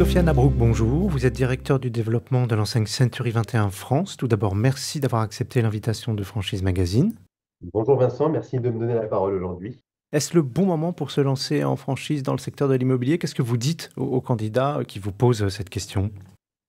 Sofiane Abrouk, bonjour. Vous êtes directeur du développement de l'enseigne Century 21 France. Tout d'abord, merci d'avoir accepté l'invitation de Franchise Magazine. Bonjour Vincent, merci de me donner la parole aujourd'hui. Est-ce le bon moment pour se lancer en franchise dans le secteur de l'immobilier? Qu'est-ce que vous dites aux candidats qui vous posent cette question?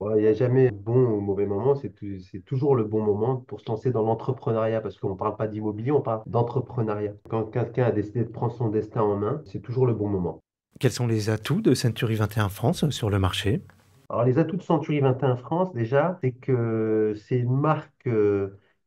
Bon, il n'y a jamais bon ou mauvais moment, c'est toujours le bon moment pour se lancer dans l'entrepreneuriat, parce qu'on ne parle pas d'immobilier, on parle d'entrepreneuriat. Quand quelqu'un a décidé de prendre son destin en main, c'est toujours le bon moment. Quels sont les atouts de Century 21 France sur le marché? Alors les atouts de Century 21 France, déjà, c'est que c'est une marque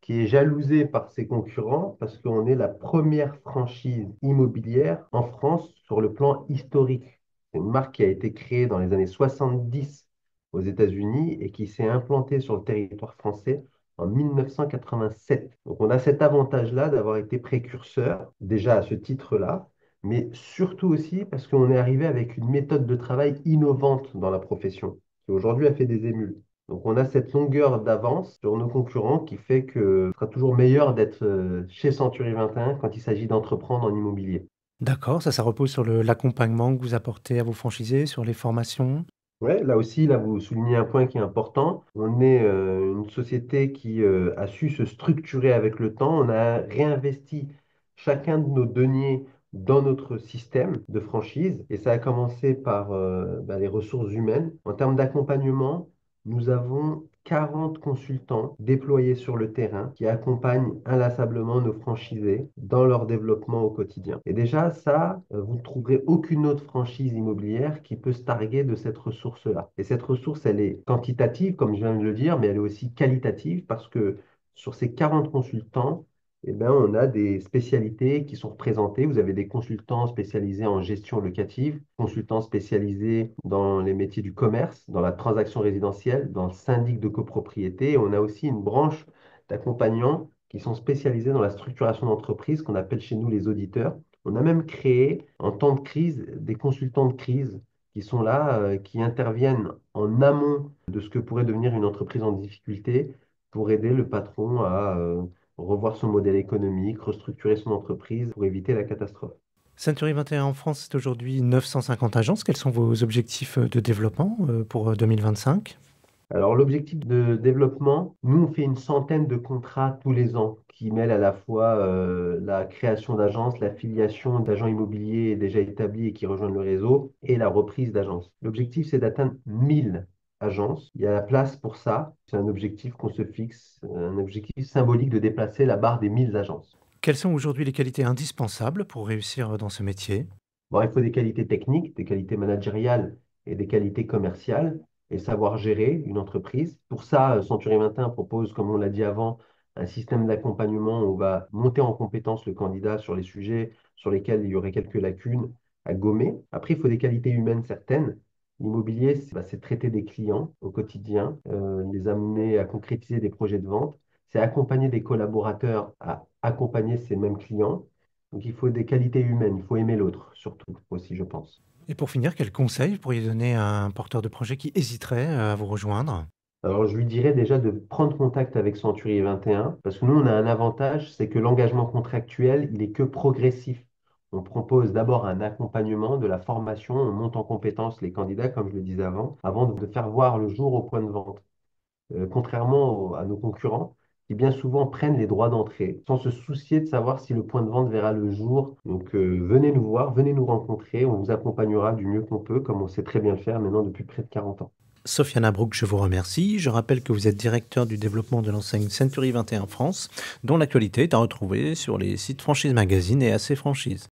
qui est jalousée par ses concurrents, parce qu'on est la première franchise immobilière en France sur le plan historique. C'est une marque qui a été créée dans les années 70 aux États-Unis et qui s'est implantée sur le territoire français en 1987. Donc on a cet avantage-là d'avoir été précurseur, déjà à ce titre-là, mais surtout aussi parce qu'on est arrivé avec une méthode de travail innovante dans la profession qui aujourd'hui a fait des émules. Donc on a cette longueur d'avance sur nos concurrents qui fait que ce sera toujours meilleur d'être chez Century 21 quand il s'agit d'entreprendre en immobilier. D'accord, ça repose sur l'accompagnement que vous apportez à vos franchisés, sur les formations. Ouais, là aussi, là, vous soulignez un point qui est important. On est une société qui a su se structurer avec le temps. On a réinvesti chacun de nos deniers dans notre système de franchise et ça a commencé par les ressources humaines. En termes d'accompagnement, nous avons 40 consultants déployés sur le terrain qui accompagnent inlassablement nos franchisés dans leur développement au quotidien. Et déjà, ça, vous ne trouverez aucune autre franchise immobilière qui peut se targuer de cette ressource-là. Et cette ressource, elle est quantitative, comme je viens de le dire, mais elle est aussi qualitative parce que sur ces 40 consultants, eh ben, on a des spécialités qui sont représentées. Vous avez des consultants spécialisés en gestion locative, consultants spécialisés dans les métiers du commerce, dans la transaction résidentielle, dans le syndic de copropriété. Et on a aussi une branche d'accompagnants qui sont spécialisés dans la structuration d'entreprise, qu'on appelle chez nous les auditeurs. On a même créé, en temps de crise, des consultants de crise qui sont là, qui interviennent en amont de ce que pourrait devenir une entreprise en difficulté pour aider le patron à revoir son modèle économique, restructurer son entreprise pour éviter la catastrophe. Century 21 en France, c'est aujourd'hui 950 agences. Quels sont vos objectifs de développement pour 2025? Alors, l'objectif de développement, nous, on fait une centaine de contrats tous les ans qui mêlent à la fois la création d'agences, la filiation d'agents immobiliers déjà établis et qui rejoignent le réseau et la reprise d'agences. L'objectif, c'est d'atteindre 1000 agences. Il y a la place pour ça. C'est un objectif qu'on se fixe, un objectif symbolique de déplacer la barre des 1000 agences. Quelles sont aujourd'hui les qualités indispensables pour réussir dans ce métier? Bon, il faut des qualités techniques, des qualités managériales et des qualités commerciales et savoir gérer une entreprise. Pour ça, Century 21 propose, comme on l'a dit avant, un système d'accompagnement où on va monter en compétence le candidat sur les sujets sur lesquels il y aurait quelques lacunes à gommer. Après, il faut des qualités humaines certaines. L'immobilier, c'est traiter des clients au quotidien, les amener à concrétiser des projets de vente. C'est accompagner des collaborateurs à accompagner ces mêmes clients. Donc il faut des qualités humaines, il faut aimer l'autre, surtout aussi, je pense. Et pour finir, quel conseil vous pourriez donner à un porteur de projet qui hésiterait à vous rejoindre? Alors je lui dirais déjà de prendre contact avec Century 21, parce que nous, on a un avantage, c'est que l'engagement contractuel, il est que progressif. On propose d'abord un accompagnement, de la formation, on monte en compétence les candidats, comme je le disais avant de faire voir le jour au point de vente. À nos concurrents qui bien souvent prennent les droits d'entrée sans se soucier de savoir si le point de vente verra le jour. Donc venez nous voir, venez nous rencontrer, on vous accompagnera du mieux qu'on peut, comme on sait très bien le faire maintenant depuis près de 40 ans. Sofiane Abrouk, je vous remercie. Je rappelle que vous êtes directeur du développement de l'enseigne Century 21 France, dont l'actualité est à retrouver sur les sites Franchise Magazine et AC Franchise.